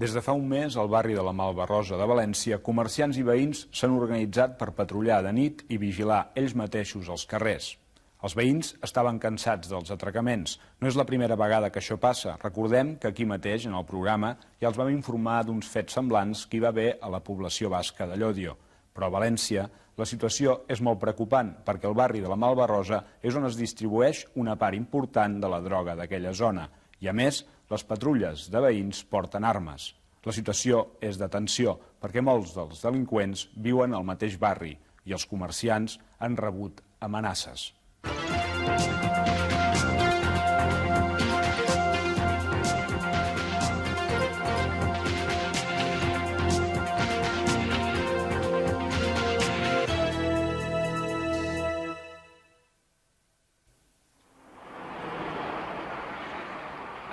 Des de fa un mes, al barri de la Malvarrosa de València, comerciants i veïns s'han organitzat per patrullar de nit i vigilar ells mateixos els carrers. Els veïns estaven cansats dels atracaments. No és la primera vegada que això passa. Recordem que aquí mateix, en el programa, ja els vam informar d'uns fets semblants que hi va haver a la població basca de Llodio. Però a València la situació és molt preocupant perquè el barri de la Malvarrosa és on es distribueix una part important de la droga d'aquella zona. I a més, les patrulles de veïns porten armes. La situació és de tensió perquè molts dels delinqüents viuen al mateix barri i els comerciants han rebut amenaces.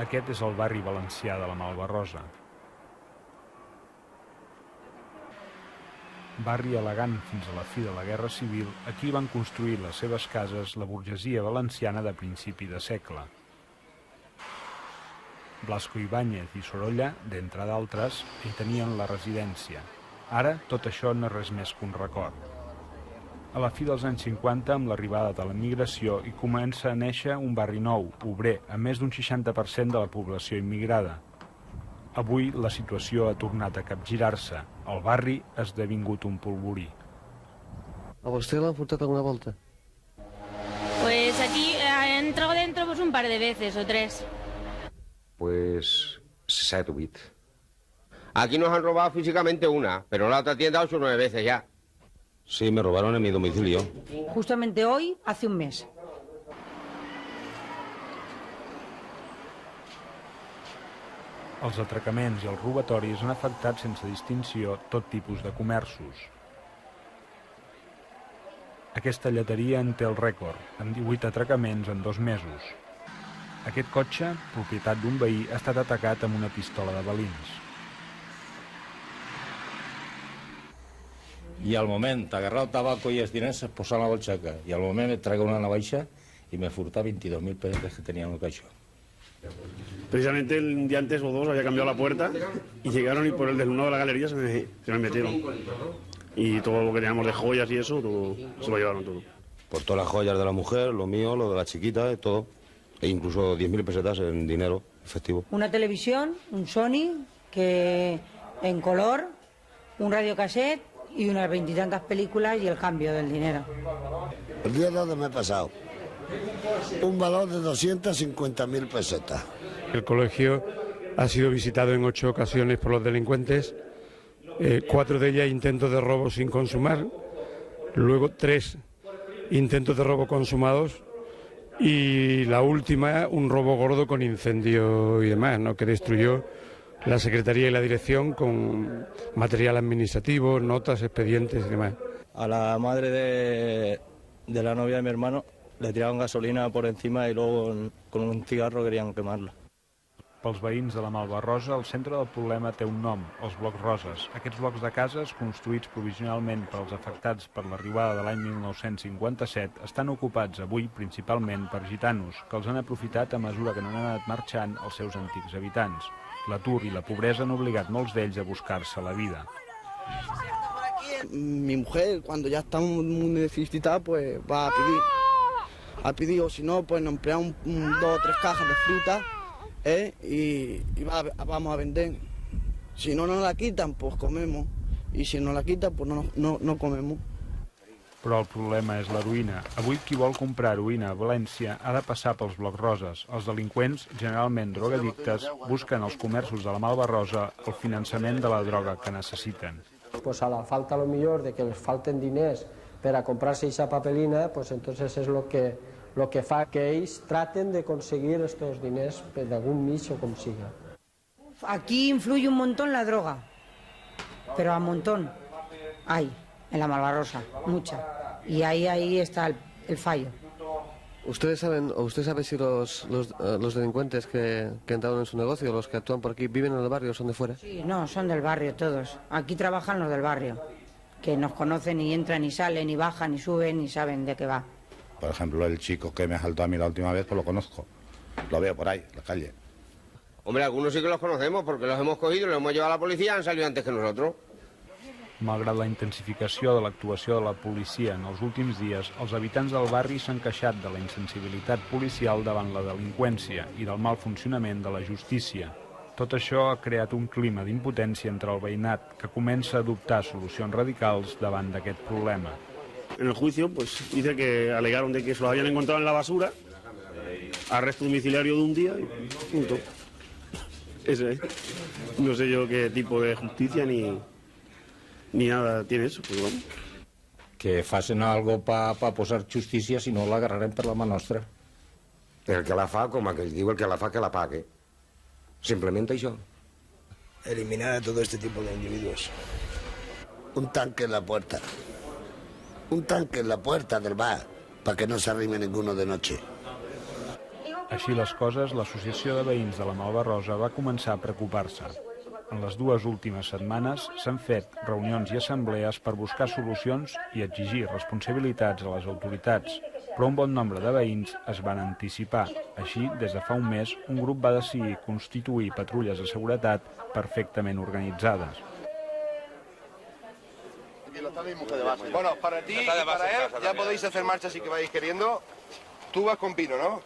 Aquest és el barri valencià de la Malvarrosa. Barri elegant fins a la fi de la Guerra Civil, aquí van construir les seves cases la burgesia valenciana de principi de segle. Blasco Ibáñez i Sorolla, d'entre d'altres, hi tenien la residència. Ara tot això no és res més que un record. A la fi dels anys 50, amb l'arribada de l'emigració, hi comença a néixer un barri nou, obrer, amb més d'un 60% de la població immigrada. Avui la situació ha tornat a capgirar-se. El barri ha esdevingut un polvorí. ¿A vostè l'han portat alguna volta? Pues aquí entro dentro pues un par de veces o 3. Pues 7 o 8. Aquí nos han robado físicamente una, pero en la otra tienda 8 o 9 veces ya. Sí, me robaron en mi domicilio. Justamente hoy, hace un mes. Els atracaments i els robatoris han afectat sense distinció tot tipus de comerços. Aquesta lleteria en té el rècord, amb 18 atracaments en 2 mesos. Aquest cotxe, propietat d'un veí, ha estat atacat amb una pistola de balins. Y al momento agarrar el tabaco y els diners se posar en la bolsaca. Y al momento me traigo una navaixa y me furta 22.000 pesos que tenía en el caixó. Precisamente un día antes o dos había cambiado la puerta y llegaron y por el del uno de la galería se me metieron. Y todo lo que teníamos de joyas y eso, todo, se lo llevaron todo. Por todas las joyas de la mujer, lo mío, lo de la chiquita, todo. E incluso 10.000 pesetas en dinero efectivo. Una televisión, un Sony, que en color, un radiocassette y unas 20 y tantas películas y el cambio del dinero. El día donde me he pasado, un valor de 250.000 pesetas. El colegio ha sido visitado en 8 ocasiones por los delincuentes, 4 de ellas intentos de robo sin consumar, luego 3 intentos de robo consumados y la última un robo gordo con incendio y demás, ¿no?, que destruyó la Secretaría y la Dirección con material administrativo, notas, expedientes y demás. A la madre de la novia de mi hermano le tiraron gasolina por encima y luego con un cigarro querían quemarla. Pels veïns de la Malvarrosa, el centre del problema té un nom, els blocs roses. Aquests blocs de cases, construïts provisionalment pels afectats per l'arribada de l'any 1957, estan ocupats avui principalment per gitanos, que els han aprofitat a mesura que n'han anat marxant els seus antics habitants. L'atur i la pobresa han obligat molts d'ells a buscar-se la vida. Mi mujer, cuando ya está muy necesitada, pues va a pedir, o si no, pues nos empleamos 2 o 3 cajas de fruta, y vamos a vender. Si no nos la quitan, pues comemos, y si nos la quitan, pues no comemos. Però el problema és l'heroïna. Avui qui vol comprar heroïna a València ha de passar pels blocs roses. Els delinqüents, generalment drogadictes, busquen als comerços de la Malvarrosa el finançament de la droga que necessiten. Pues a la falta, a lo mejor, de que les falten diners per a comprarse esa papelina, pues entonces es lo que fa que ells traten de conseguir estos diners de algún nicho como siga. Aquí influye un montón la droga, pero a montón hay en la Malvarrosa, mucha. Y ahí está el fallo. ¿Usted sabe si los delincuentes que entraron en su negocio, los que actúan por aquí, viven en el barrio o son de fuera? Sí, no, son del barrio todos. Aquí trabajan los del barrio, que nos conocen y entran y salen y bajan y suben y saben de qué va. Por ejemplo, el chico que me asaltó a mí la última vez, pues lo conozco. Lo veo por ahí, en la calle. Hombre, algunos sí que los conocemos porque los hemos cogido, los hemos llevado a la policía y han salido antes que nosotros. Malgrat la intensificació de l'actuació de la policia en els últims dies, els habitants del barri s'han queixat de la insensibilitat policial davant la delinqüència i del mal funcionament de la justícia. Tot això ha creat un clima d'impotència entre el veïnat que comença a adoptar solucions radicals davant d'aquest problema. En el juicio, pues dice que alegaron de que se lo habían encontrado en la basura, arresto domiciliario de un día y punto. Ese es. No sé yo qué tipo de justicia ni nada tiene eso, però bueno. Que facin algo per posar justícia, si no l'agarrarem per la mà nostra. El que la fa, com aquell diu, el que la fa que la pague. Simplemente això. Eliminar a todo este tipo de individuos. Un tanque en la puerta. Un tanque en la puerta del bar, para que no se arrime ninguno de noche. Així les coses, l'associació de veïns de la Malvarrosa va començar a preocupar-se. En les 2 últimes setmanes s'han fet reunions i assemblees per buscar solucions i exigir responsabilitats a les autoritats, però un bon nombre de veïns es van anticipar. Així, des de fa un mes, un grup va decidir constituir patrulles de seguretat perfectament organitzades. Bueno, para ti y para él ya podéis hacer marcha si que vais queriendo. Tú vas con Pino, ¿no?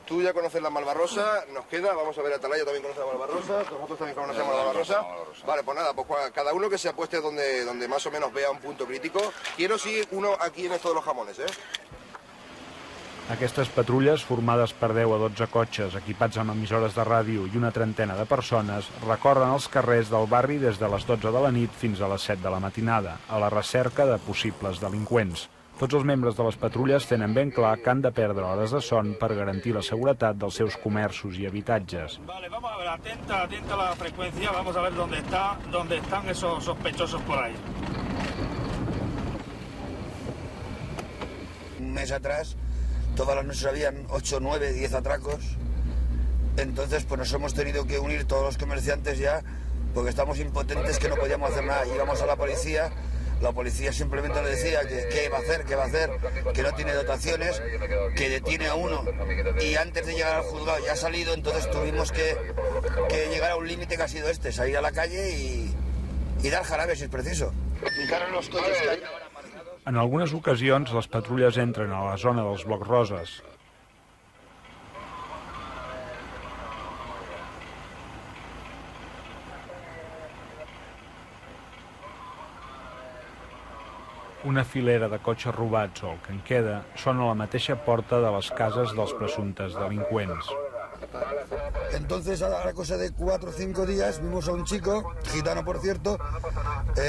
Tú ya conoces la Malvarrosa, nos queda, vamos a ver, Atalaya también conoce la Malvarrosa, nosotros también conocemos la Malvarrosa. Vale, pues nada, pues cada uno que se apueste donde más o menos vea un punto crítico. Quiero sí uno aquí en esto de los jamones, ¿eh? Aquestes patrulles, formades per 10 a 12 cotxes equipats amb emissores de ràdio i una trentena de persones, recorren els carrers del barri des de les 12 de la nit fins a les 7 de la matinada, a la recerca de possibles delinqüents. Tots els membres de les patrulles tenen ben clar que han de perdre hores de son per garantir la seguretat dels seus comerços i habitatges. Vale, vamos a ver, atenta a la frecuencia, vamos a ver dónde están esos sospechosos por ahí. Un mes atrás, todas las noches habían 8, 9, 10 atracos. Entonces, pues nos hemos tenido que unir todos los comerciantes ya, porque estamos impotentes que no podíamos hacer nada. Íbamos a la policía. La policía simplemente le decía que qué va a hacer, que no tiene dotaciones, que detiene a uno. Y antes de llegar al juzgado ya ha salido, entonces tuvimos que llegar a un límite que ha sido este, salir a la calle y dar jarabe si es preciso. Los coches que hay. En algunes ocasions, les patrulles entren a la zona dels blocs roses. Una filera de cotxes robats o el que en queda són a la mateixa porta de les cases dels presumptes delinqüents. Entonces, a la cosa de 4 o 5 días, vimos a un chico, gitano por cierto,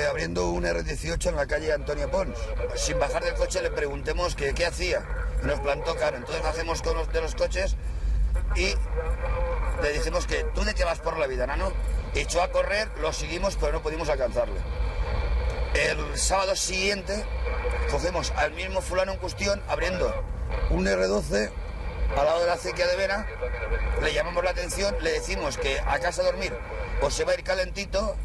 abriendo un R18 en la calle Antonio Pons. Sin bajar del coche le preguntemos qué hacía. Nos plantó cara. Entonces bajemos de los coches y le dijimos que tú de qué vas por la vida, nano. Echó a correr, lo seguimos, pero no pudimos alcanzarle. El sábado siguiente cogemos al mismo fulano en cuestión abriendo un R12 al lado de la acequia de Vera, le llamamos la atención, le decimos que a casa a dormir o se va a ir calentito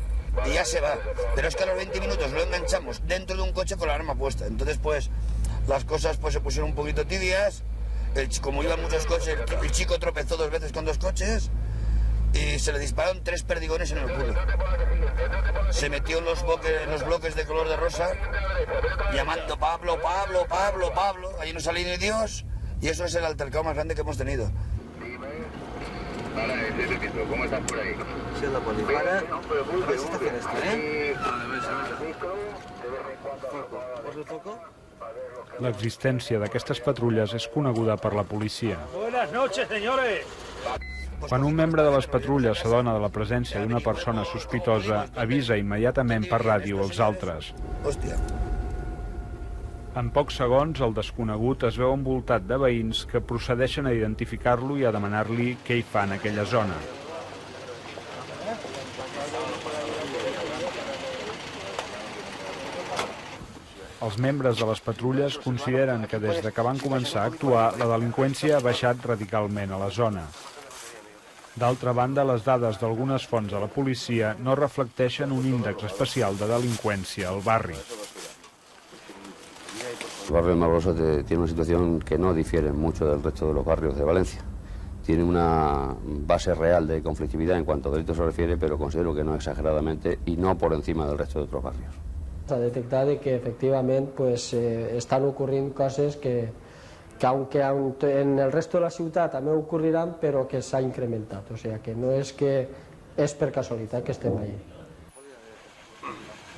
y ya se va. Pero es que a los 20 minutos lo enganchamos dentro de un coche con la arma puesta. Entonces pues las cosas pues se pusieron un poquito tibias, como iban muchos coches, el chico tropezó 2 veces con 2 coches y se le dispararon 3 perdigones en el culo. Se metió en los bloques de color de rosa, llamando Pablo, Pablo, Pablo, Pablo. Allí no salió ni Dios, y eso es el altercado más grande que hemos tenido. ¿Cómo estás por ahí? Sí, la policía. A ver si está bien esto, ¿eh? ¿Pos el foco? L'existència d'aquestes patrulles és coneguda per la policia. Buenas noches, señores. Quan un membre de les patrulles s'adona de la presència d'una persona sospitosa, avisa immediatament per ràdio als altres. Hòstia. En pocs segons, el desconegut es veu envoltat de veïns que procedeixen a identificar-lo i a demanar-li què hi fa en aquella zona. Els membres de les patrulles consideren que des que van començar a actuar, la delinqüència ha baixat radicalment a la zona. D'altra banda, les dades d'algunes fonts de la policia no reflecteixen un índex especial de delinqüència al barri. El barrio de Malvarrosa tiene una situación que no difiere mucho del resto de los barrios de Valencia. tiene una base real de conflictividad en cuanto a delitos se refiere, pero considero que no exageradamente y no por encima del resto de otros barrios. S'ha detectat que efectivament pues, estan ocorrint coses que aunque en el resto de la ciutat també ocorriran, però que s'ha incrementat, o sigui que no és que és per casualitat que estem allà.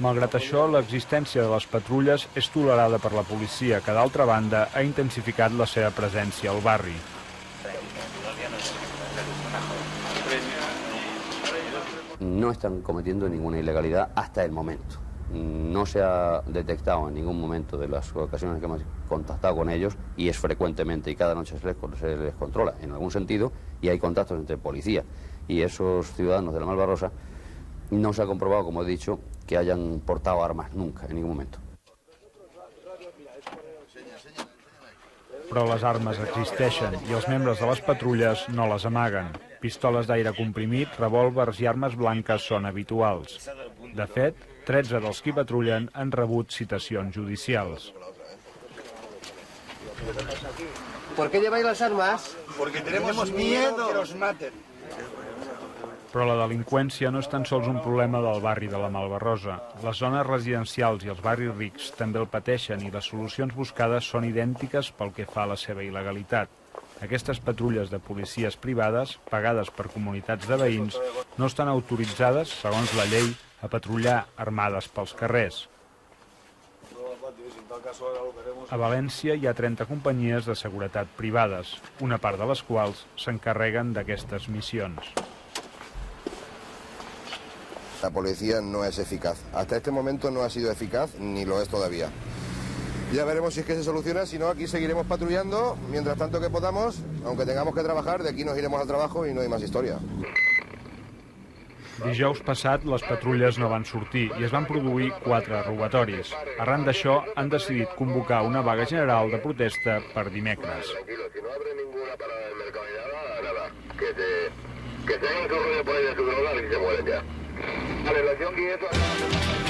Malgrat això, l'existència de les patrulles és tolerada per la policia, que d'altra banda ha intensificat la seva presència al barri. No están cometiendo ninguna ilegalidad hasta el momento. No se ha detectado en ningún momento de las ocasiones que hemos contactado con ellos, y es frecuentemente y cada noche se les controla en algún sentido, y hay contactos entre policía y esos ciudadanos de la Malvarrosa. No se ha comprobado, como he dicho, que hayan portado armas nunca, en ningún momento. Però les armes existeixen i els membres de les patrulles no les amaguen. Pistoles d'aire comprimit, revòlvers i armes blanques són habituals. De fet, 13 dels qui patrullen han rebut citacions judicials. ¿Por qué lleváis las armas? Porque tenemos miedo que nos maten. Però la delinqüència no és tan sols un problema del barri de la Malvarrosa. Les zones residencials i els barris rics també el pateixen i les solucions buscades són idèntiques pel que fa a la seva il·legalitat. Aquestes patrulles de policies privades, pagades per comunitats de veïns, no estan autoritzades, segons la llei, a patrullar armades pels carrers. A València hi ha 30 companyies de seguretat privades, una part de les quals s'encarreguen d'aquestes missions. La policía no es eficaz. Hasta este momento no ha sido eficaz, ni lo es todavía. Ya veremos si es que se soluciona, si no aquí seguiremos patrullando, mientras tanto que podamos, aunque tengamos que trabajar, de aquí nos iremos al trabajo y no hay más historia. Dijous passat les patrulles no van sortir i es van produir 4 robatoris. Arran d'això han decidit convocar una vaga general de protesta per dimecres. Que tengan su rollo por ahí de su droga y se mueren ya. Vale, la Yongi, eso...